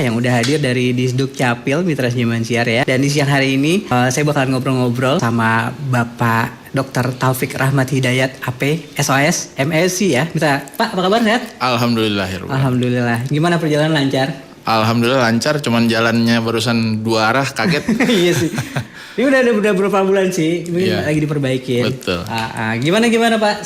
yang udah hadir dari Disduk Capil Mitra Zaman Siar ya. Dan di siang hari ini saya bakalan ngobrol-ngobrol sama Bapak Dr. Taufik Rahmat Hidayat AP SOS MSc ya. Mitra, Pak, apa kabar, sehat? Alhamdulillah. Alhamdulillah. Gimana perjalanan, lancar? Alhamdulillah lancar, cuman jalannya barusan 2 arah, kaget. Iya sih. Ini udah berapa bulan sih, mungkin lagi diperbaikin. Betul. Gimana Pak?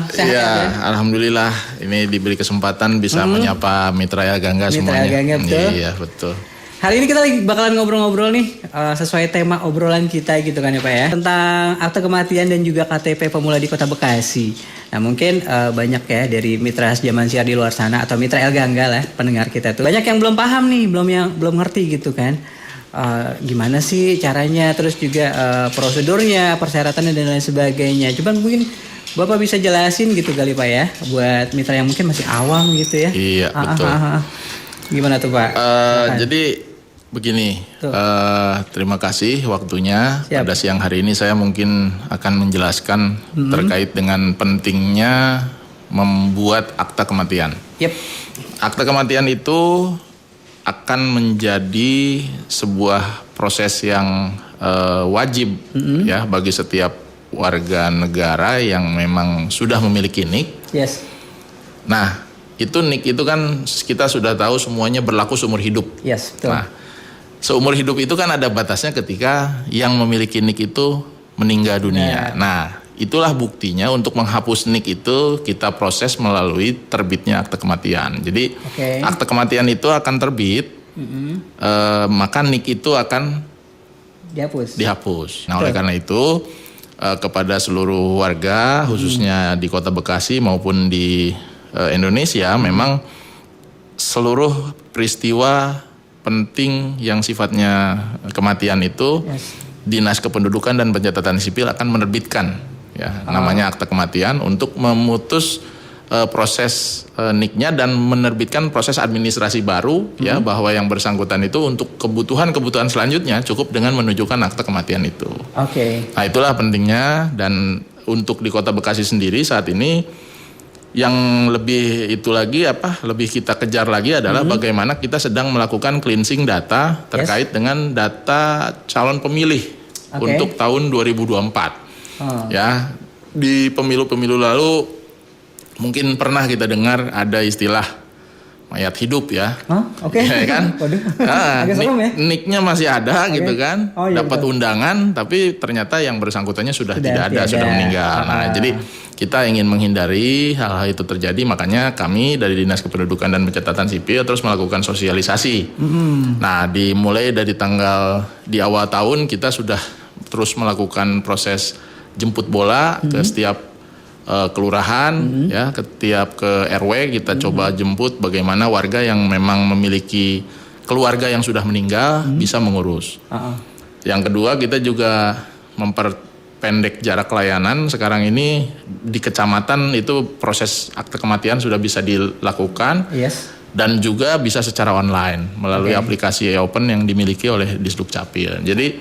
Sehat ya? Alhamdulillah ini diberi kesempatan bisa menyapa Mitra Gangga semuanya. Mitra Gangga, betul. Iya, betul. Hari ini kita lagi bakalan ngobrol-ngobrol nih sesuai tema obrolan kita gitu kan ya Pak ya, tentang akte kematian dan juga KTP pemula di Kota Bekasi. Nah mungkin banyak ya dari Mitra Zaman Siar di luar sana atau Mitra Gangga lah pendengar kita tuh banyak yang belum paham nih, belum ngerti gitu kan. Gimana sih caranya, terus juga prosedurnya, persyaratannya dan lain sebagainya. Cuman mungkin Bapak bisa jelasin gitu kali Pak ya, buat mitra yang mungkin masih awam gitu ya. Iya, betul. Gimana tuh Pak? Jadi begini, terima kasih waktunya. Siap. Pada siang hari ini saya mungkin akan menjelaskan terkait dengan pentingnya membuat akta kematian. Yep. Akta kematian itu akan menjadi sebuah proses yang wajib ya bagi setiap warga negara yang memang sudah memiliki NIK. Yes. Nah, itu NIK itu kan kita sudah tahu semuanya berlaku seumur hidup. Yes, betul. Nah, seumur hidup itu kan ada batasnya ketika yang memiliki NIK itu meninggal dunia. Nah, itulah buktinya untuk menghapus NIK itu kita proses melalui terbitnya akte kematian. Jadi akte kematian itu akan terbit, maka NIK itu akan dihapus. Nah, oleh karena itu kepada seluruh warga khususnya di Kota Bekasi maupun di Indonesia memang seluruh peristiwa penting yang sifatnya kematian itu Dinas Kependudukan dan Pencatatan Sipil akan menerbitkan ya namanya akte kematian untuk memutus proses NIK-nya dan menerbitkan proses administrasi baru ya bahwa yang bersangkutan itu untuk kebutuhan selanjutnya cukup dengan menunjukkan akte kematian itu. Nah, itulah pentingnya. Dan untuk di Kota Bekasi sendiri saat ini yang lebih lebih kita kejar lagi adalah bagaimana kita sedang melakukan cleansing data terkait dengan data calon pemilih untuk tahun 2024. Ya, di pemilu-pemilu lalu mungkin pernah kita dengar ada istilah mayat hidup ya. Ya kan? NIK-nya masih ada gitu kan. Dapat undangan tapi ternyata yang bersangkutannya sudah tidak ada, sudah meninggal. Nah, jadi kita ingin menghindari hal-hal itu terjadi, makanya kami dari Dinas Kependudukan dan Pencatatan Sipil terus melakukan sosialisasi. Nah, dimulai dari di awal tahun kita sudah terus melakukan proses jemput bola ke setiap kelurahan ya, ke RW kita coba jemput bagaimana warga yang memang memiliki keluarga yang sudah meninggal bisa mengurus. Yang kedua, kita juga memperpendek jarak layanan. Sekarang ini di kecamatan itu proses akte kematian sudah bisa dilakukan. Dan juga bisa secara online melalui aplikasi e-open yang dimiliki oleh Disduk Capil. Jadi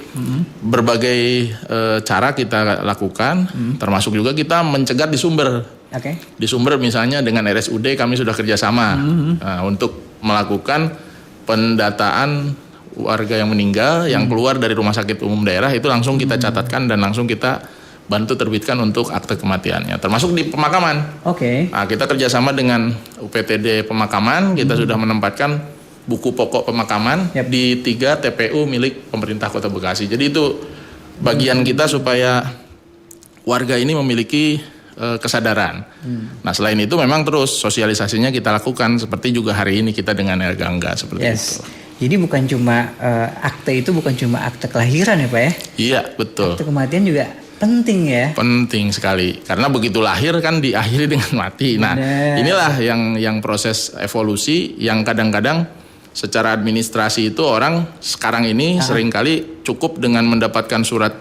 berbagai cara kita lakukan, termasuk juga kita mencegat di sumber. Di sumber misalnya dengan RSUD kami sudah kerjasama untuk melakukan pendataan warga yang meninggal yang keluar dari rumah sakit umum daerah itu langsung kita catatkan dan langsung kita bantu terbitkan untuk akte kematiannya, termasuk di pemakaman. Nah, kita kerjasama dengan UPTD Pemakaman, kita sudah menempatkan buku pokok pemakaman di 3 TPU milik pemerintah Kota Bekasi. Jadi itu bagian kita supaya warga ini memiliki kesadaran. Nah, selain itu memang terus sosialisasinya kita lakukan seperti juga hari ini kita dengan Gangga seperti itu. Jadi bukan cuma akte itu bukan cuma akte kelahiran ya Pak ya? Iya, betul. Akte kematian juga penting ya? Penting sekali, karena begitu lahir kan diakhiri dengan mati. Nah, inilah yang proses evolusi yang kadang-kadang secara administrasi itu orang sekarang ini seringkali cukup dengan mendapatkan surat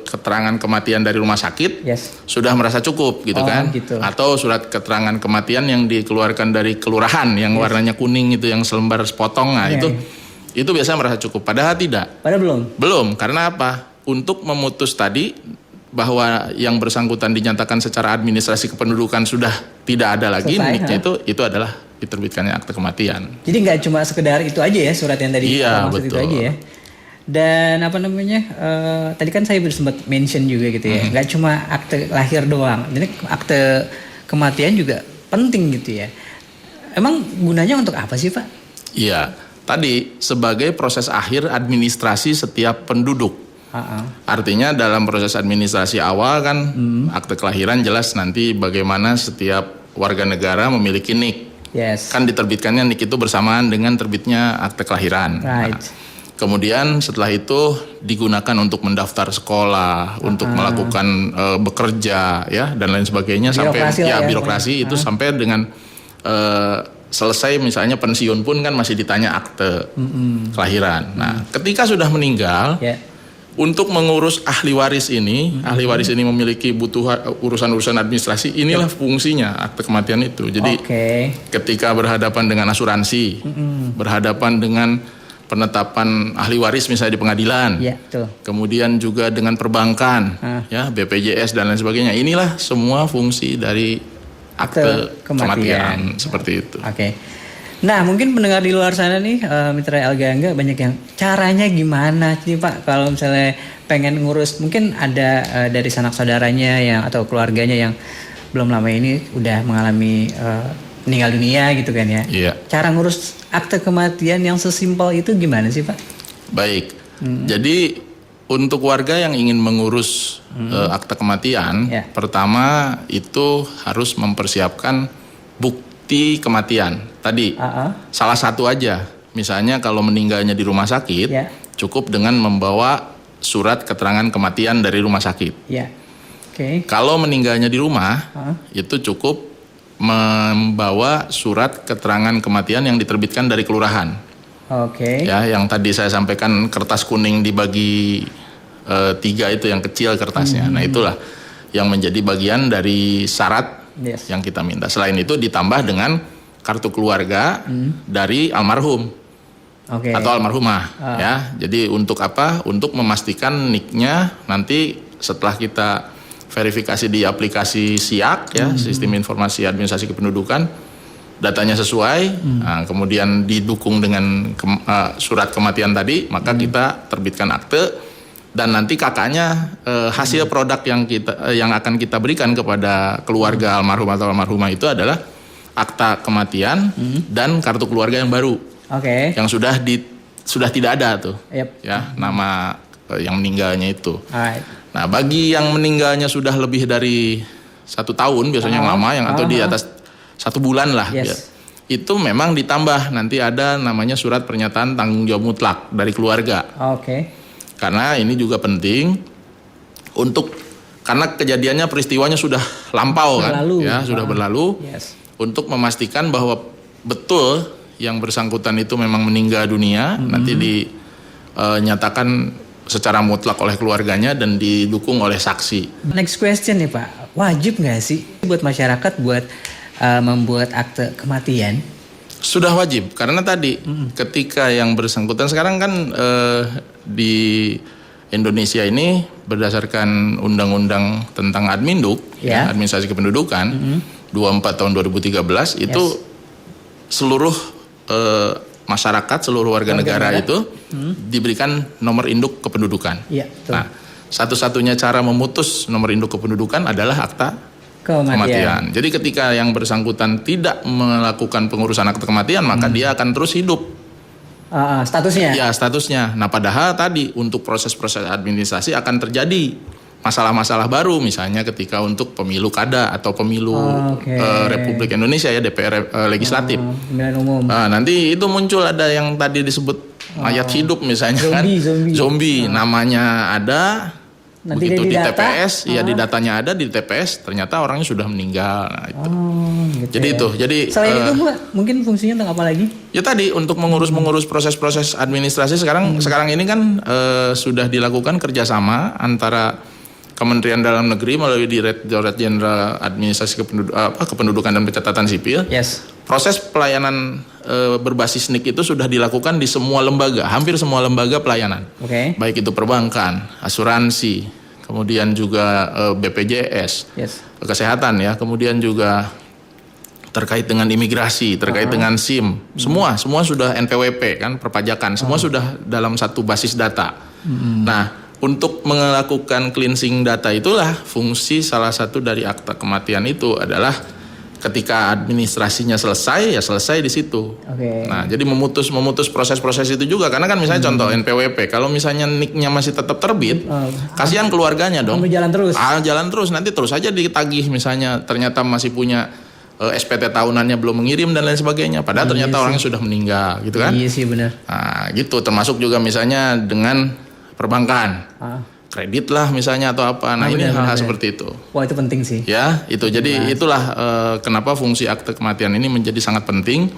keterangan kematian dari rumah sakit sudah merasa cukup gitu kan. Atau surat keterangan kematian yang dikeluarkan dari kelurahan yang warnanya kuning itu yang selembar sepotong. Nah, itu biasa merasa cukup, padahal tidak. Padahal belum, karena apa? Untuk memutus tadi bahwa yang bersangkutan dinyatakan secara administrasi kependudukan sudah tidak ada lagi NIK-nya itu adalah diterbitkannya akte kematian. Jadi nggak cuma sekedar itu aja ya surat yang tadi Iya, maksud itu betul. aja ya. Dan apa namanya? Tadi kan saya sempat mention juga gitu ya. Nggak cuma akte lahir doang. Jadi akte kematian juga penting gitu ya. Emang gunanya untuk apa sih, Pak? Iya, tadi sebagai proses akhir administrasi setiap penduduk. Artinya dalam proses administrasi awal kan akte kelahiran jelas nanti bagaimana setiap warga negara memiliki NIK. Yes. Kan diterbitkannya NIK itu bersamaan dengan terbitnya akte kelahiran. Right. Nah, kemudian setelah itu digunakan untuk mendaftar sekolah, untuk melakukan bekerja ya dan lain sebagainya Birokrasi sampai lah ya, birokrasi itu sampai dengan selesai misalnya pensiun pun kan masih ditanya akte kelahiran. Nah, ketika sudah meninggal, Ya. untuk mengurus ahli waris ini, ahli waris ini memiliki butuh urusan-urusan administrasi, inilah fungsinya akte kematian itu. Jadi Oke. ketika berhadapan dengan asuransi, berhadapan dengan penetapan ahli waris misalnya di pengadilan, Ya, tuh. kemudian juga dengan perbankan, ya BPJS dan lain sebagainya. Inilah semua fungsi dari akte kematian seperti itu. Oke. Nah, mungkin pendengar di luar sana nih, Mitra Elga Angga banyak yang caranya gimana sih Pak kalau misalnya pengen ngurus, mungkin ada dari sanak saudaranya yang atau keluarganya yang belum lama ini udah mengalami meninggal dunia gitu kan ya. Iya. Cara ngurus akte kematian yang sesimpel itu gimana sih Pak? Baik. Jadi untuk warga yang ingin mengurus akte kematian, Ya. pertama itu harus mempersiapkan bukti kematian. Tadi salah satu aja. Misalnya kalau meninggalnya di rumah sakit, Ya. cukup dengan membawa surat keterangan kematian dari rumah sakit. Ya. Oke. Kalau meninggalnya di rumah, itu cukup membawa surat keterangan kematian yang diterbitkan dari kelurahan. Oke. Ya, yang tadi saya sampaikan kertas kuning dibagi 3 itu yang kecil kertasnya. Nah, itulah yang menjadi bagian dari syarat Yes. yang kita minta. Selain itu ditambah dengan kartu keluarga dari almarhum Oke. atau almarhumah. Ya, jadi untuk apa? Untuk memastikan NIK-nya nanti setelah kita verifikasi di aplikasi SIAK ya, Sistem Informasi Administrasi Kependudukan, datanya sesuai, nah, kemudian didukung dengan surat kematian tadi, maka kita terbitkan akte dan nanti kakaknya hasil produk yang akan kita berikan kepada keluarga almarhum atau almarhumah itu adalah akta kematian dan kartu keluarga yang baru Oke. yang sudah tidak ada tuh, Yep. ya nama yang meninggalnya itu. Alright. Nah, bagi yang meninggalnya sudah lebih dari 1 tahun biasanya yang lama, yang atau di atas 1 bulan lah, Yes. ya, itu memang ditambah nanti ada namanya surat pernyataan tanggung jawab mutlak dari keluarga. Oke. Karena ini juga penting karena kejadiannya peristiwanya sudah lampau Berlalu. kan, ya sudah berlalu, Yes. untuk memastikan bahwa betul yang bersangkutan itu memang meninggal dunia, nanti dinyatakan secara mutlak oleh keluarganya dan didukung oleh saksi. Next question nih Pak, wajib nggak sih buat masyarakat buat membuat akte kematian? Sudah wajib karena tadi ketika yang bersangkutan sekarang kan di Indonesia ini berdasarkan Undang-Undang tentang Adminduk, Ya. Administrasi Kependudukan 24 tahun 2013 itu seluruh masyarakat, seluruh warga negara itu diberikan nomor induk kependudukan. Iya, betul. Nah, satu-satunya cara memutus nomor induk kependudukan adalah akta kematian. Jadi ketika yang bersangkutan tidak melakukan pengurusan akte kematian, maka dia akan terus hidup. Statusnya? Ya, statusnya. Nah, padahal tadi untuk proses-proses administrasi akan terjadi masalah-masalah baru, misalnya ketika untuk pemilu kada atau pemilu Republik Indonesia ya, DPR legislatif. Pemilihan umum. Nah, nanti itu muncul ada yang tadi disebut mayat hidup misalnya zombie. Namanya ada, nanti begitu di data, TPS, ya di datanya ada, di TPS ternyata orangnya sudah meninggal. Nah, itu. Gitu Jadi ya. itu. Jadi selain itu Bu, mungkin fungsinya untuk apa lagi? ya tadi untuk mengurus proses-proses administrasi sekarang ini kan sudah dilakukan kerjasama antara Kementerian Dalam Negeri melalui Direktorat Jenderal Administrasi Kependudukan dan Pencatatan Sipil. Yes. Proses pelayanan berbasis NIK itu sudah dilakukan di semua lembaga, hampir semua lembaga pelayanan. Oke. Baik itu perbankan, asuransi, kemudian juga BPJS, Yes. kesehatan ya, kemudian juga terkait dengan imigrasi, terkait dengan SIM, semua sudah NPWP kan, perpajakan, semua sudah dalam satu basis data. Nah, untuk melakukan cleansing data itulah fungsi salah satu dari akta kematian itu adalah ketika administrasinya selesai, ya selesai di situ. Oke. Nah, jadi memutus proses-proses itu juga, karena kan misalnya contoh NPWP, kalau misalnya NIK-nya masih tetap terbit, kasihan keluarganya dong. Jalan terus. Jalan terus, nanti terus aja ditagih, misalnya ternyata masih punya SPT tahunannya belum mengirim dan lain sebagainya, padahal ternyata orangnya sudah meninggal, gitu kan? Iya sih benar. Nah, gitu, termasuk juga misalnya dengan perbankan, kredit lah misalnya atau apa. Nah, ini hal-hal seperti itu. Wah, itu penting sih. Ya, itu. Jadi itulah kenapa fungsi akte kematian ini menjadi sangat penting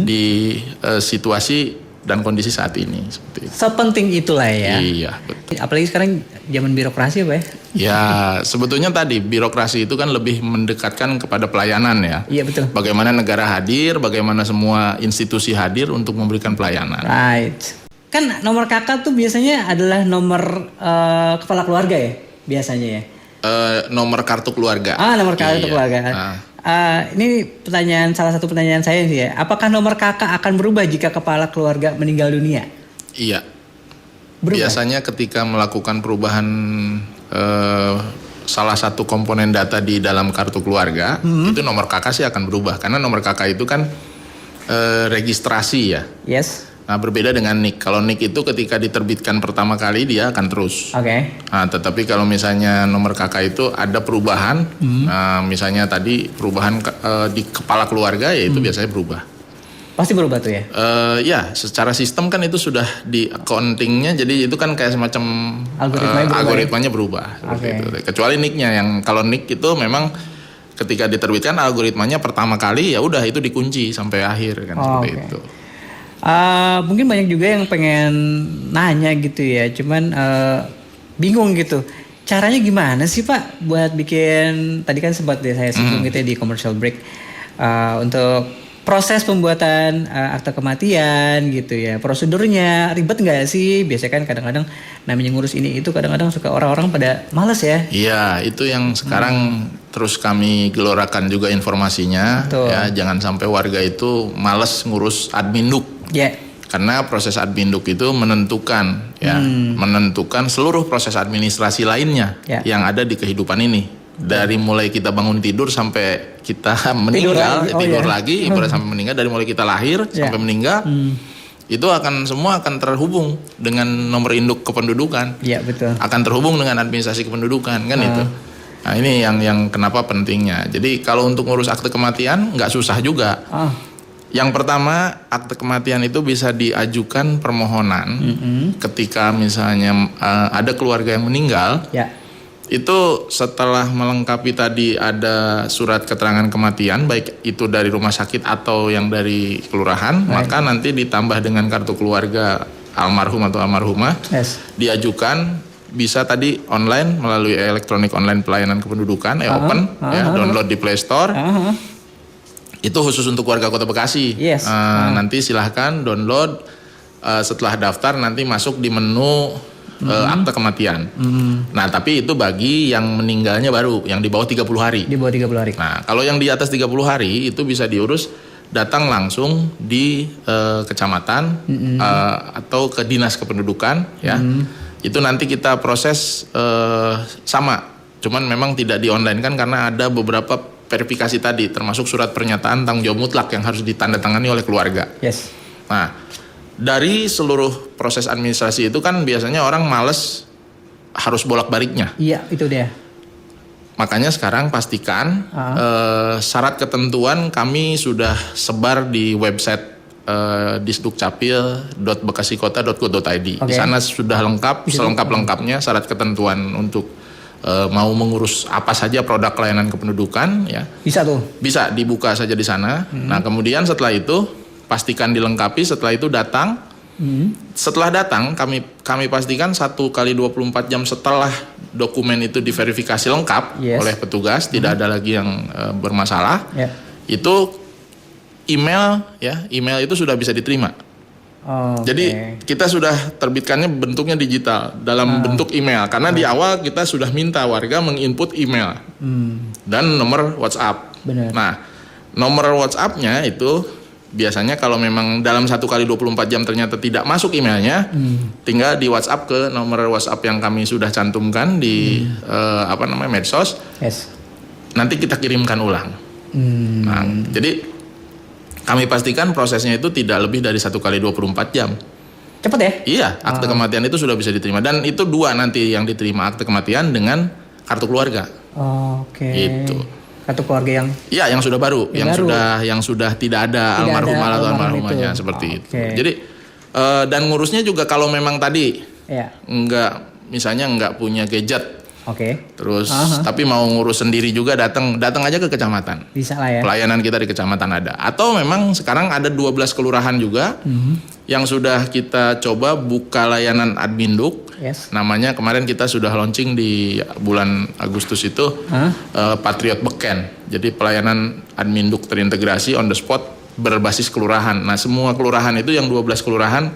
di situasi dan kondisi saat ini. Seperti itu. Sepenting itulah ya. Iya, betul. Apalagi sekarang zaman birokrasi apa ya? Ya, sebetulnya tadi birokrasi itu kan lebih mendekatkan kepada pelayanan ya. Iya betul. Bagaimana negara hadir, bagaimana semua institusi hadir untuk memberikan pelayanan. Right. Kan nomor kakak tuh biasanya adalah nomor kepala keluarga ya, biasanya ya. Nomor kartu keluarga. Nomor kartu Iya. keluarga. Ini salah satu pertanyaan saya sih ya. Apakah nomor kakak akan berubah jika kepala keluarga meninggal dunia? Iya. Berubah? Biasanya ketika melakukan perubahan salah satu komponen data di dalam kartu keluarga, itu nomor kakak sih akan berubah. Karena nomor kakak itu kan registrasi ya. Yes. Nah, berbeda dengan NIK. Kalau NIK itu ketika diterbitkan pertama kali dia akan terus. Oke. Nah, tetapi kalau misalnya nomor kakak itu ada perubahan, nah, misalnya tadi perubahan di kepala keluarga, ya itu biasanya berubah. Pasti berubah tuh ya? Ya, secara sistem kan itu sudah di accountingnya, jadi itu kan kayak semacam algoritmanya berubah. Okay. Itu. Kecuali NIK-nya, yang kalau NIK itu memang ketika diterbitkan algoritmanya pertama kali ya udah itu dikunci sampai akhir kan, seperti itu. Mungkin banyak juga yang pengen nanya gitu ya, cuman bingung gitu. Caranya gimana sih Pak buat bikin, tadi kan sempat saya singgung gitu ya di commercial break, untuk proses pembuatan akta kematian gitu ya, prosedurnya ribet nggak sih? Biasanya kan kadang-kadang namanya ngurus ini itu kadang-kadang suka orang-orang pada males ya. Iya, itu yang sekarang terus kami gelorakan juga informasinya. Betul. Ya, jangan sampai warga itu males ngurus adminduk. Ya. Karena proses adminduk itu menentukan menentukan seluruh proses administrasi lainnya yang ada di kehidupan ini. Dari mulai kita bangun tidur sampai kita meninggal, tidur lagi, ibarat sampai meninggal, dari mulai kita lahir sampai meninggal, itu semua akan terhubung dengan nomor induk kependudukan. Iya, betul. Akan terhubung dengan administrasi kependudukan kan itu. Nah, ini yang kenapa pentingnya. Jadi kalau untuk ngurus akte kematian nggak susah juga. Yang pertama, akte kematian itu bisa diajukan permohonan ketika misalnya ada keluarga yang meninggal. Ya. Itu setelah melengkapi tadi ada surat keterangan kematian, baik itu dari rumah sakit atau yang dari kelurahan, maka nanti ditambah dengan kartu keluarga almarhum atau almarhumah, diajukan bisa tadi online melalui elektronik online pelayanan kependudukan e-open, download di Play Store. Itu khusus untuk warga Kota Bekasi. Yes. Nanti silahkan download. Setelah daftar nanti masuk di menu akte kematian. Nah, tapi itu bagi yang meninggalnya baru, yang di bawah 30 hari. Di bawah 30 hari. Nah, kalau yang di atas 30 hari itu bisa diurus datang langsung di kecamatan atau ke dinas kependudukan ya. Itu nanti kita proses sama. Cuman memang tidak di online kan karena ada beberapa verifikasi tadi, termasuk surat pernyataan tanggung jawab mutlak yang harus ditandatangani oleh keluarga. Yes. Nah, dari seluruh proses administrasi itu kan biasanya orang males harus bolak-baliknya. Iya, itu dia. Makanya sekarang pastikan syarat ketentuan kami sudah sebar di website disdukcapil.bekasikota.go.id. Di sana sudah lengkap, selengkap-lengkapnya syarat ketentuan untuk mau mengurus apa saja produk layanan kependudukan ya. Bisa tuh. Bisa dibuka saja di sana. Nah, kemudian setelah itu pastikan dilengkapi, setelah itu datang. Setelah datang kami pastikan 1x24 jam setelah dokumen itu diverifikasi lengkap oleh petugas, tidak ada lagi yang bermasalah. Itu email itu sudah bisa diterima. Jadi kita sudah terbitkannya bentuknya digital dalam bentuk email karena di awal kita sudah minta warga menginput email dan nomor WhatsApp. Benar. Nah, Nomor WhatsApp-nya itu biasanya kalau memang dalam 1 kali 24 jam ternyata tidak masuk emailnya, tinggal di WhatsApp ke nomor WhatsApp yang kami sudah cantumkan di medsos. Yes. Nanti kita kirimkan ulang. Nah, jadi kami pastikan prosesnya itu tidak lebih dari 1 kali 24 jam. Cepet ya? Iya, akte kematian itu sudah bisa diterima dan itu 2 nanti yang diterima akte kematian dengan kartu keluarga. Oke. Itu. Kartu keluarga yang Iya, yang sudah baru, yang sudah tidak ada almarhum atau almarhumahnya itu. seperti itu. Oke. Jadi dan ngurusnya juga kalau memang tadi ya. misalnya enggak punya gadget, Oke. terus tapi mau ngurus sendiri juga datang aja ke kecamatan. Bisa lah ya. Pelayanan kita di kecamatan ada. Atau memang sekarang ada 12 kelurahan juga yang sudah kita coba buka layanan Adminduk. Yes. Namanya kemarin kita sudah launching di bulan Agustus itu Patriot Beken. Jadi pelayanan Adminduk terintegrasi on the spot berbasis kelurahan. Nah, semua kelurahan itu yang 12 kelurahan,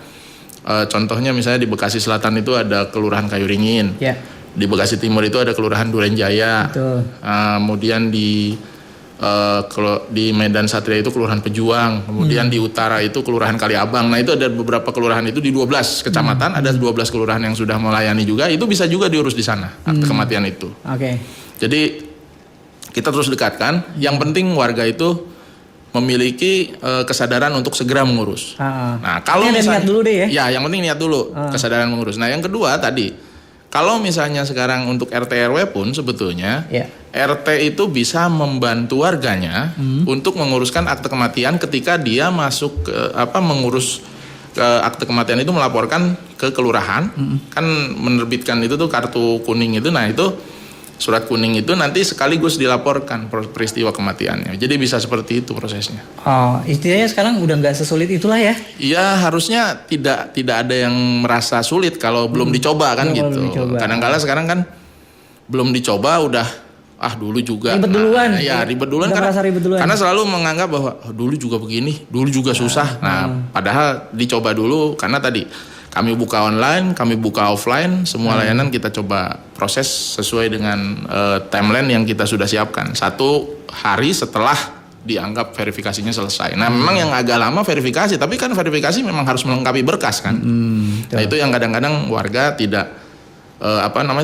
contohnya misalnya di Bekasi Selatan itu ada Kelurahan Kayuringin. Ya. Di Bekasi Timur itu ada Kelurahan Durenjaya. Betul. Kemudian di Medan Satria itu Kelurahan Pejuang, kemudian di utara itu Kelurahan Kaliabang. Nah, itu ada beberapa kelurahan itu di 12 kecamatan, ada 12 kelurahan yang sudah melayani juga. Itu bisa juga diurus di sana akte kematian itu. Oke. Jadi kita terus dekatkan. Yang penting warga itu memiliki kesadaran untuk segera mengurus. Nah, kalau ada misalnya niat dulu deh ya. Ya, yang penting niat dulu, kesadaran mengurus. Nah, yang kedua tadi, kalau misalnya sekarang untuk RT RW pun sebetulnya RT itu bisa membantu warganya untuk menguruskan akte kematian ketika dia masuk ke mengurus ke akte kematian itu, melaporkan ke kelurahan, kan menerbitkan itu tuh kartu kuning itu. Nah, itu surat kuning itu nanti sekaligus dilaporkan peristiwa kematiannya. Jadi bisa seperti itu prosesnya. Oh, istilahnya sekarang udah nggak sesulit itulah ya? Iya, harusnya tidak ada yang merasa sulit kalau belum dicoba kan gitu. Kadang-kala sekarang kan belum dicoba udah dulu juga. Ribet duluan. Ribet duluan karena selalu menganggap bahwa dulu juga begini, dulu juga susah. Nah, padahal dicoba dulu karena tadi kami buka online, kami buka offline, semua layanan kita coba proses sesuai dengan timeline yang kita sudah siapkan. 1 hari setelah dianggap verifikasinya selesai. Nah, memang yang agak lama verifikasi, tapi kan verifikasi memang harus melengkapi berkas kan. Nah, itu yang kadang-kadang warga tidak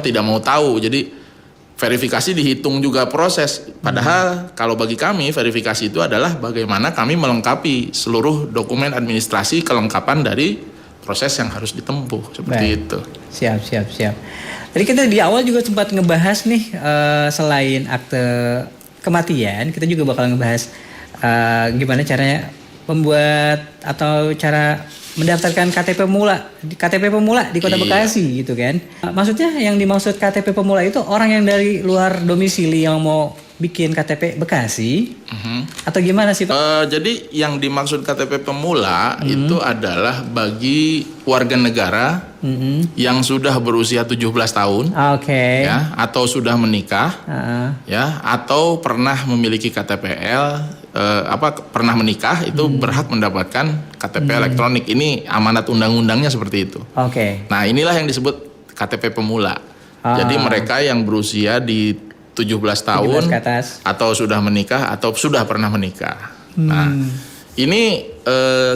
tidak mau tahu. Jadi verifikasi dihitung juga proses. Padahal kalau bagi kami verifikasi itu adalah bagaimana kami melengkapi seluruh dokumen administrasi kelengkapan dari proses yang harus ditempuh seperti itu. Siap. Tadi kita di awal juga sempat ngebahas nih selain akte kematian, kita juga bakal ngebahas gimana caranya membuat atau cara mendaftarkan KTP pemula di Kota Bekasi gitu kan. Maksudnya yang dimaksud KTP pemula itu orang yang dari luar domisili yang mau bikin KTP Bekasi atau gimana sih Pak? Jadi yang dimaksud KTP pemula itu adalah bagi warga negara yang sudah berusia 17 tahun, ya, atau sudah menikah, ya, atau pernah memiliki KTPL, pernah menikah itu berhak mendapatkan KTP elektronik. Ini amanat undang-undangnya seperti itu. Nah, inilah yang disebut KTP pemula. Jadi mereka yang berusia di 17 tahun ke atas, atau sudah menikah atau sudah pernah menikah. Nah, ini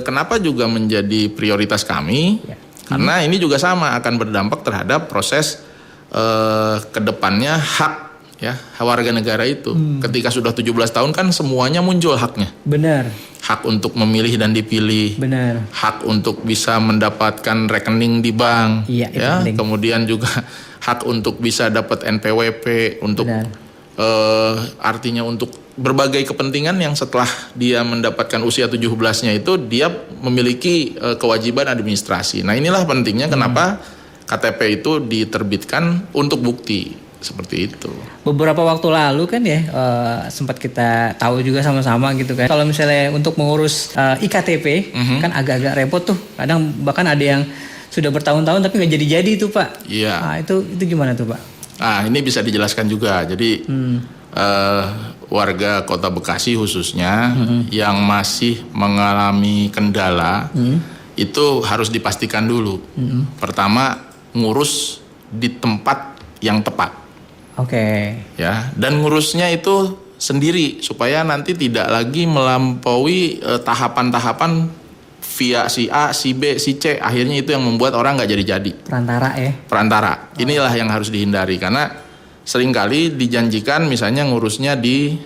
kenapa juga menjadi prioritas kami? Karena ini juga sama akan berdampak terhadap proses kedepannya hak warga negara itu. Ketika sudah 17 tahun kan semuanya muncul haknya. Benar. Hak untuk memilih dan dipilih. Benar. Hak untuk bisa mendapatkan rekening di bank. Iya, kemudian juga hak untuk bisa dapat NPWP, untuk artinya untuk berbagai kepentingan yang setelah dia mendapatkan usia 17-nya itu dia memiliki kewajiban administrasi. Nah, inilah pentingnya kenapa KTP itu diterbitkan untuk bukti seperti itu. Beberapa waktu lalu kan ya sempat kita tahu juga sama-sama gitu kan. Kalau misalnya untuk mengurus iktp kan agak-agak repot tuh. Kadang bahkan ada yang sudah bertahun-tahun tapi nggak jadi-jadi itu Pak. Iya. Nah, itu gimana tuh Pak? Nah, ini bisa dijelaskan juga. Jadi warga Kota Bekasi khususnya yang masih mengalami kendala itu harus dipastikan dulu. Pertama, ngurus di tempat yang tepat. Oke. Ya, dan ngurusnya itu sendiri supaya nanti tidak lagi melampaui tahapan-tahapan via si A, si B, si C. Akhirnya itu yang membuat orang nggak jadi-jadi. Perantara ya. Perantara. Inilah yang harus dihindari karena seringkali dijanjikan misalnya ngurusnya di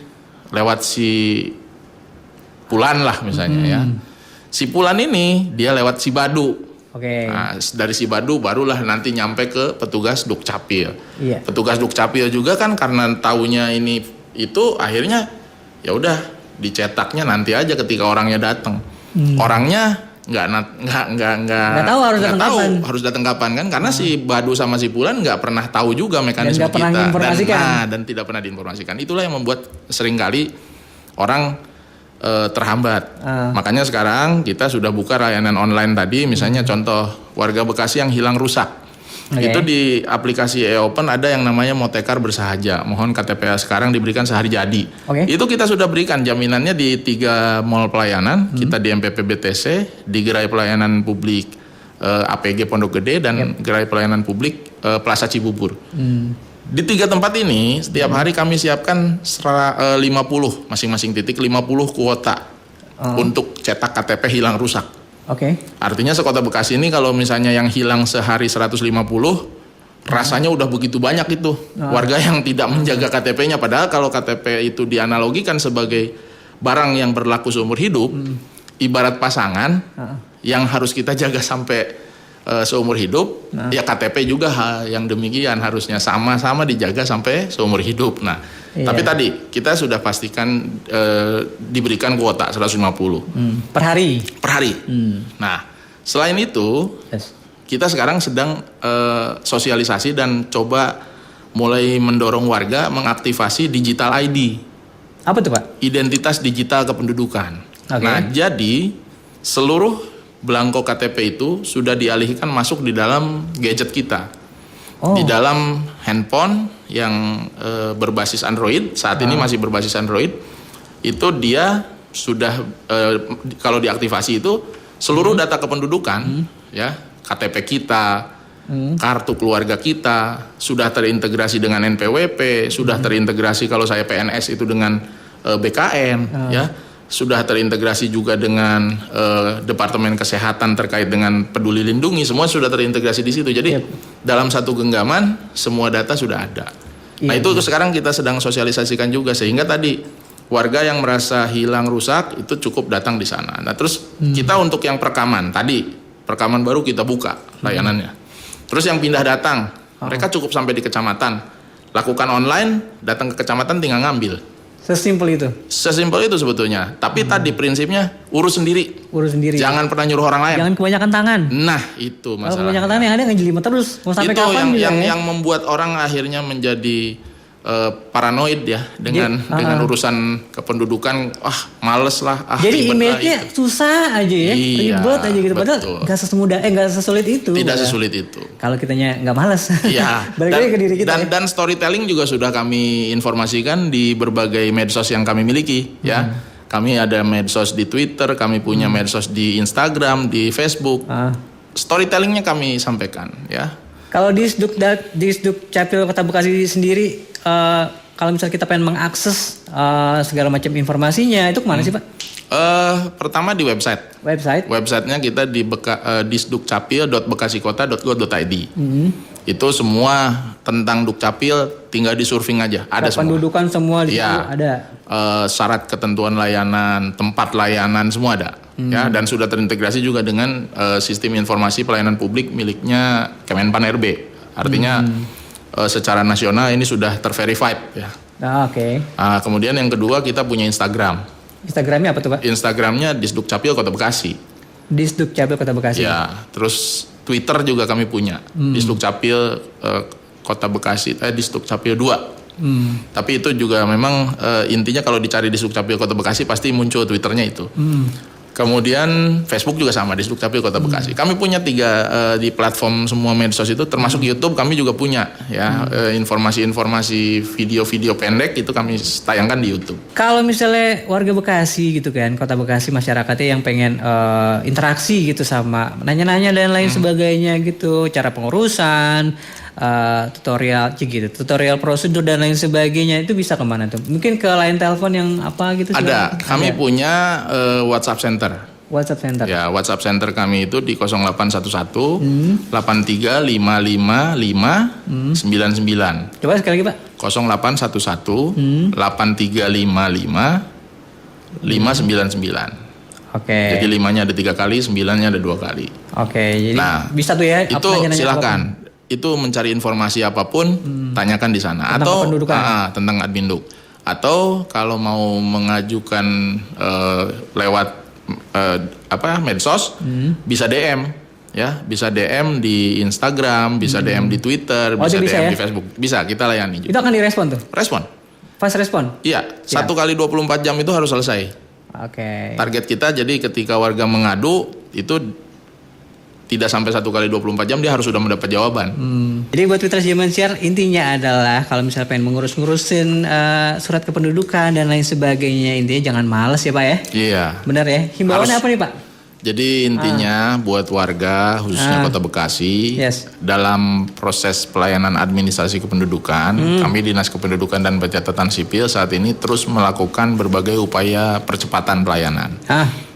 lewat si Pulan lah misalnya ya. Si Pulan ini dia lewat si Badu. Oke. Nah, dari si Badu barulah nanti nyampe ke petugas Dukcapil. Iya. Petugas Dukcapil juga kan karena taunya ini itu akhirnya ya udah dicetaknya nanti aja ketika orangnya datang. Orangnya nggak tahu harus datang kapan kan karena si Badu sama si Pulan nggak pernah tahu juga mekanisme dan pernah kita dan tidak pernah diinformasikan. Itulah yang membuat seringkali orang terhambat. Makanya sekarang kita sudah buka layanan online tadi, misalnya contoh warga Bekasi yang hilang rusak. Itu di aplikasi e-Open ada yang namanya Motekar Bersahaja. Mohon KTPA sekarang diberikan sehari jadi. Itu kita sudah berikan jaminannya di 3 mall pelayanan, kita di MPP BTC, di Gerai Pelayanan Publik APG Pondok Gede dan Gerai Pelayanan Publik Plaza Cibubur. Di 3 tempat ini setiap hari kami siapkan 50 masing-masing titik 50 kuota untuk cetak KTP hilang rusak. Artinya sekota Bekasi ini kalau misalnya yang hilang sehari 150, rasanya udah begitu banyak itu warga yang tidak menjaga KTP-nya. Padahal kalau KTP itu dianalogikan sebagai barang yang berlaku seumur hidup, ibarat pasangan yang harus kita jaga sampai seumur hidup, ya KTP juga yang demikian harusnya sama-sama dijaga sampai seumur hidup. Nah, tapi tadi kita sudah pastikan diberikan kuota 150 per hari. Nah, selain itu kita sekarang sedang sosialisasi dan coba mulai mendorong warga mengaktifasi digital ID. Apa tuh Pak? Identitas digital kependudukan. Nah, jadi seluruh belangko KTP itu sudah dialihkan masuk di dalam gadget kita. Di dalam handphone yang berbasis Android, saat ini masih berbasis Android, itu dia sudah kalau diaktifasi itu seluruh data kependudukan, ya KTP kita, kartu keluarga kita sudah terintegrasi dengan NPWP, sudah terintegrasi kalau saya PNS itu dengan BKN, ya. Sudah terintegrasi juga dengan Departemen Kesehatan terkait dengan Peduli Lindungi, semua sudah terintegrasi di situ. Jadi dalam satu genggaman semua data sudah ada. Nah itu sekarang kita sedang sosialisasikan juga sehingga tadi warga yang merasa hilang rusak itu cukup datang di sana. Nah terus kita untuk yang perekaman tadi, perekaman baru kita buka layanannya. Terus yang pindah datang, mereka cukup sampai di kecamatan, lakukan online, datang ke kecamatan tinggal ngambil. Sesimpel itu? Sesimpel itu sebetulnya. Tapi tadi prinsipnya urus sendiri. Jangan pernah nyuruh orang lain. Jangan kebanyakan tangan. Nah itu masalahnya. Kalau kebanyakan tangan yang ada ngejelimet terus. Mau sampai itu kapan yang membuat orang akhirnya menjadi paranoid ya dengan urusan kependudukan. Males lah. Jadi image-nya susah aja ya, ribet aja gitu. Padahal nggak semudah, nggak sesulit itu. Tidak sesulit itu. Kalau kitanya nggak malas. Iya. Balik lagi ke diri kita. Dan storytelling juga sudah kami informasikan di berbagai medsos yang kami miliki. Ya, kami ada medsos di Twitter, kami punya medsos di Instagram, di Facebook. Storytellingnya kami sampaikan. Ya. Kalau di Dukcapil Kota Bekasi sendiri, kalau misalnya kita pengen mengakses segala macam informasinya, itu kemana sih Pak? Pertama di website. Websitenya kita di disdukcapil.bekasikota.go.id. Itu semua tentang Dukcapil, tinggal di surfing aja. Ada semua. Pendudukan semua di situ ada. Syarat ketentuan layanan, tempat layanan semua ada. Ya, dan sudah terintegrasi juga dengan sistem informasi pelayanan publik miliknya Kemenpan RB. Artinya secara nasional ini sudah terverified ya. Kemudian yang kedua kita punya Instagram. Instagramnya apa tuh Pak? Instagramnya Disdukcapil Kota Bekasi. Disdukcapil Kota Bekasi. Ya, terus Twitter juga kami punya. Disdukcapil Kota Bekasi, Disdukcapil 2. Tapi itu juga memang intinya kalau dicari Disdukcapil Kota Bekasi pasti muncul Twitternya itu. Kemudian Facebook juga sama, Disdukcapil Kota Bekasi. Kami punya 3 di platform semua medsos itu, termasuk YouTube kami juga punya ya, informasi-informasi video-video pendek itu kami tayangkan di YouTube. Kalau misalnya warga Bekasi gitu kan, Kota Bekasi masyarakatnya yang pengen interaksi gitu sama nanya-nanya dan lain sebagainya gitu, cara pengurusan tutorial gitu, tutorial prosedur dan lain sebagainya, itu bisa kemana tuh? Mungkin ke line telepon yang apa gitu? Ada, kami punya WhatsApp Center. WhatsApp Center. Ya, WhatsApp Center kami itu di 0811 8355 Coba sekali lagi Pak. 0811 8355 599. Oke. Jadi 5-nya ada 3 kali, 9-nya ada 2 kali. Oke, jadi Nah, bisa tuh ya. Itu silakan. Itu mencari informasi apapun, tanyakan di sana. Tentang atau kependudukan. Tentang Adminduk. Atau kalau mau mengajukan lewat medsos, bisa DM. Ya, bisa DM di Instagram, bisa DM di Twitter, bisa bisa DM ya? di Facebook. Bisa, kita layani juga. Itu akan direspon tuh? Respon. Fast respon? Iya, 1 kali 24 jam itu harus selesai. Oke. Target kita jadi ketika warga mengadu itu tidak sampai 1 kali 24 jam dia harus sudah mendapat jawaban. Jadi buat Mitra Zamansyah intinya adalah kalau misalnya pengen mengurus-ngurusin surat kependudukan dan lain sebagainya, intinya jangan males ya Pak ya? Iya. Benar ya? Himbauannya apa nih Pak? Jadi intinya buat warga khususnya Kota Bekasi dalam proses pelayanan administrasi kependudukan, kami Dinas Kependudukan dan Pencatatan Sipil saat ini terus melakukan berbagai upaya percepatan pelayanan.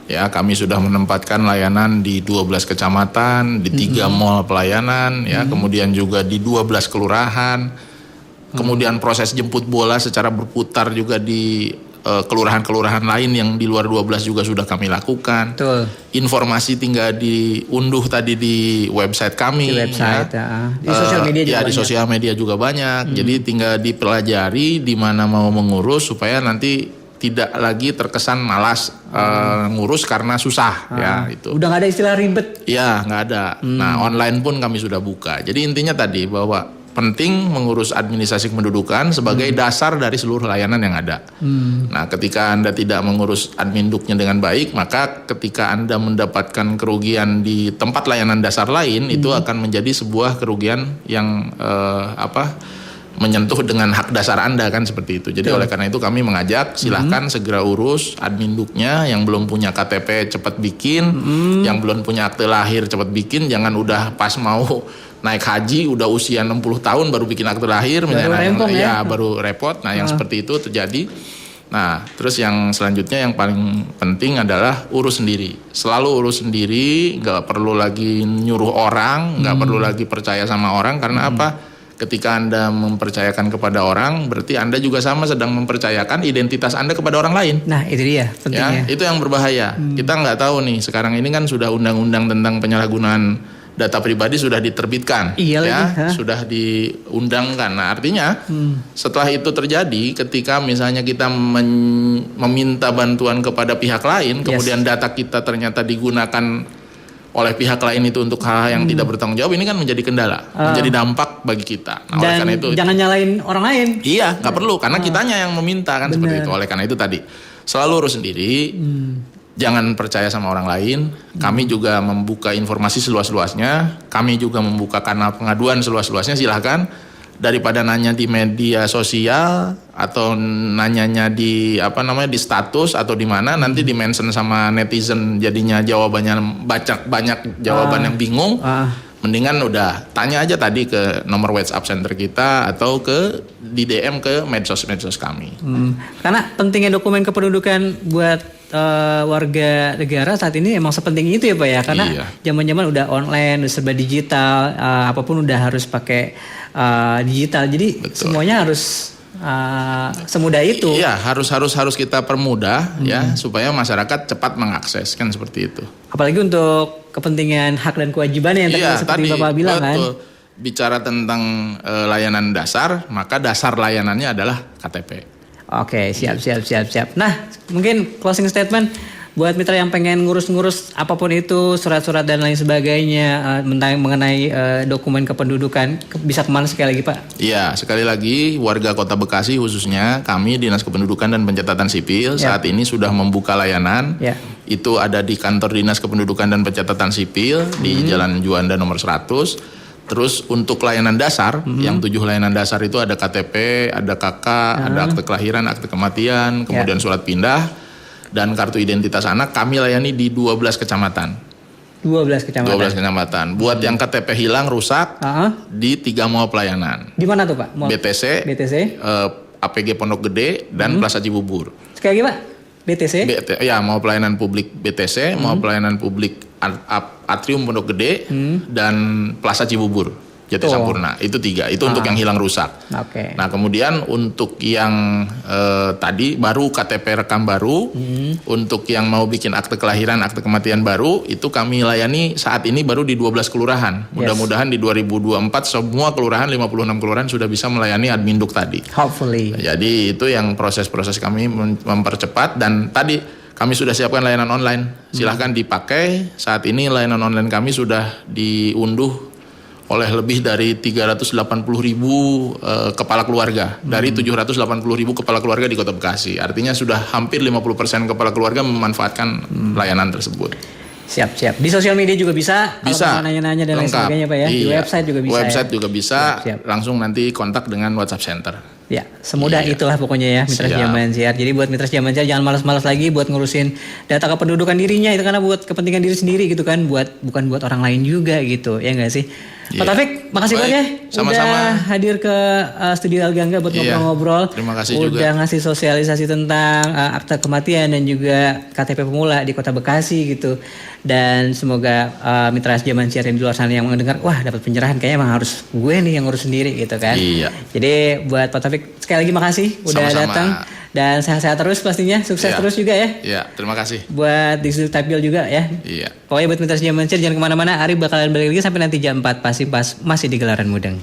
Ya, kami sudah menempatkan layanan di 12 kecamatan, di 3 mall pelayanan, ya, kemudian juga di 12 kelurahan. Kemudian proses jemput bola secara berputar juga di kelurahan-kelurahan lain yang di luar 12 juga sudah kami lakukan. Betul. Informasi tinggal diunduh tadi di website kami. Di website, Di sosial media juga ya, banyak. di sosial media juga banyak. Jadi tinggal dipelajari di mana mau mengurus supaya nanti tidak lagi terkesan malas ngurus karena susah ya itu. Udah nggak ada istilah ribet. Ya, nggak ada. Nah, online pun kami sudah buka. Jadi intinya tadi bahwa penting mengurus administrasi kependudukan sebagai dasar dari seluruh layanan yang ada. Nah, ketika Anda tidak mengurus adminduknya dengan baik, maka ketika Anda mendapatkan kerugian di tempat layanan dasar lain, itu akan menjadi sebuah kerugian yang menyentuh dengan hak dasar Anda kan seperti itu. Jadi oleh karena itu kami mengajak silahkan segera urus adminduknya, yang belum punya KTP cepat bikin, yang belum punya akte lahir cepat bikin, jangan udah pas mau naik haji udah usia 60 tahun baru bikin akte lahir baru repot. Nah, yang seperti itu terjadi. Nah, terus yang selanjutnya yang paling penting adalah urus sendiri. Selalu urus sendiri, nggak perlu lagi nyuruh orang, nggak perlu lagi percaya sama orang. Karena apa? Ketika Anda mempercayakan kepada orang, berarti Anda juga sama sedang mempercayakan identitas Anda kepada orang lain. Nah, itu dia pentingnya. Ya, itu yang berbahaya. Kita nggak tahu nih, sekarang ini kan sudah undang-undang tentang penyalahgunaan data pribadi sudah diterbitkan, sudah diundangkan. Nah, artinya setelah itu terjadi, ketika misalnya kita meminta bantuan kepada pihak lain, kemudian data kita ternyata digunakan oleh pihak lain itu untuk hal yang tidak bertanggung jawab, ini kan menjadi kendala, menjadi dampak bagi kita. Nah, oleh karena itu jangan nyalain orang lain. Iya, nggak perlu, karena kitanya yang meminta kan. Seperti itu. Oleh karena itu tadi selalu urus sendiri. Jangan percaya sama orang lain. Kami juga membuka informasi seluas-luasnya. Kami juga membuka kanal pengaduan seluas-luasnya. Silahkan, daripada nanya di media sosial atau nanyanya di di status atau di mana, nanti di mention sama netizen jadinya jawabannya banyak jawaban yang bingung. Mendingan udah tanya aja tadi ke nomor WhatsApp center kita atau di DM ke medsos kami. Karena pentingnya dokumen kependudukan buat warga negara saat ini emang sepenting itu ya Pak ya, karena zaman-zaman udah online, udah serba digital, apapun udah harus pakai digital, jadi semuanya harus semudah itu. Iya, harus kita permudah ya supaya masyarakat cepat mengakses kan seperti itu. Apalagi untuk kepentingan hak dan kewajiban yang seperti Bapak bilang kan. Bicara tentang layanan dasar, maka dasar layanannya adalah KTP. Oke, siap. Nah, mungkin closing statement buat mitra yang pengen ngurus-ngurus apapun itu, surat-surat dan lain sebagainya mengenai dokumen kependudukan, bisa kemana sekali lagi Pak? Iya, sekali lagi warga Kota Bekasi khususnya kami Dinas Kependudukan dan Pencatatan Sipil saat ini sudah membuka layanan. Itu ada di kantor Dinas Kependudukan dan Pencatatan Sipil di Jalan Juanda nomor 100. Terus untuk layanan dasar, yang 7 layanan dasar itu ada KTP, ada KK, ada akte kelahiran, akte kematian, kemudian surat pindah, dan kartu identitas anak, kami layani di 12 kecamatan. 12 kecamatan. 12 kecamatan. Buat yang KTP hilang rusak di 3 mall pelayanan. Di mana tuh Pak? Mall? BTC, APG Pondok Gede dan Plaza Cibubur. Sekali lagi Pak, BTC? Ya, mall pelayanan publik BTC, mall pelayanan publik Atrium Pondok Gede dan Plaza Cibubur. Jati Sampurna, itu 3. Itu untuk yang hilang rusak. Oke. Nah kemudian untuk yang tadi baru KTP rekam baru, untuk yang mau bikin akte kelahiran, akte kematian baru, itu kami layani saat ini baru di 12 kelurahan. Mudah-mudahan di 2024 semua kelurahan, 56 kelurahan sudah bisa melayani adminduk tadi. Hopefully. Jadi itu yang proses-proses kami mempercepat, dan tadi kami sudah siapkan layanan online. Silahkan dipakai. Saat ini layanan online kami sudah diunduh oleh lebih dari 380.000 kepala keluarga dari 780.000 kepala keluarga di Kota Bekasi. Artinya sudah hampir 50% kepala keluarga memanfaatkan layanan tersebut. Siap. Di sosial media juga bisa. Bisa. Kalau mau nanya-nanya dan lain sebagainya Pak ya. Di website juga bisa. Website juga bisa. Siap. Langsung nanti kontak dengan WhatsApp Center. Ya, semudah itulah pokoknya ya Mitra Zaman Siar. Jadi buat Mitra Zaman Siar jangan malas-malas lagi buat ngurusin data kependudukan dirinya, itu karena buat kepentingan diri sendiri gitu kan, bukan buat orang lain juga gitu. Ya enggak sih? Pak Taufik, makasih banyak ya. Sama-sama. Udah hadir ke studio Algangga buat ngobrol-ngobrol. Terima kasih udah juga. Udah ngasih sosialisasi tentang akta kematian dan juga KTP pemula di Kota Bekasi gitu. Dan semoga Mitra Zaman Siar yang di luar sana yang mendengar, wah dapat pencerahan, kayaknya emang harus gue nih yang ngurus sendiri gitu kan. Iya. Jadi buat Pak Taufik sekali lagi makasih udah datang, dan sehat-sehat terus pastinya, sukses terus juga ya. Iya, terima kasih. Buat di Studio Tabil juga ya. Iya. Pokoknya buat Mitra Zaman Siar jangan kemana-mana, Ari bakalan balik lagi sampai nanti jam 4 pasti pas masih di Gelaran Mudeng.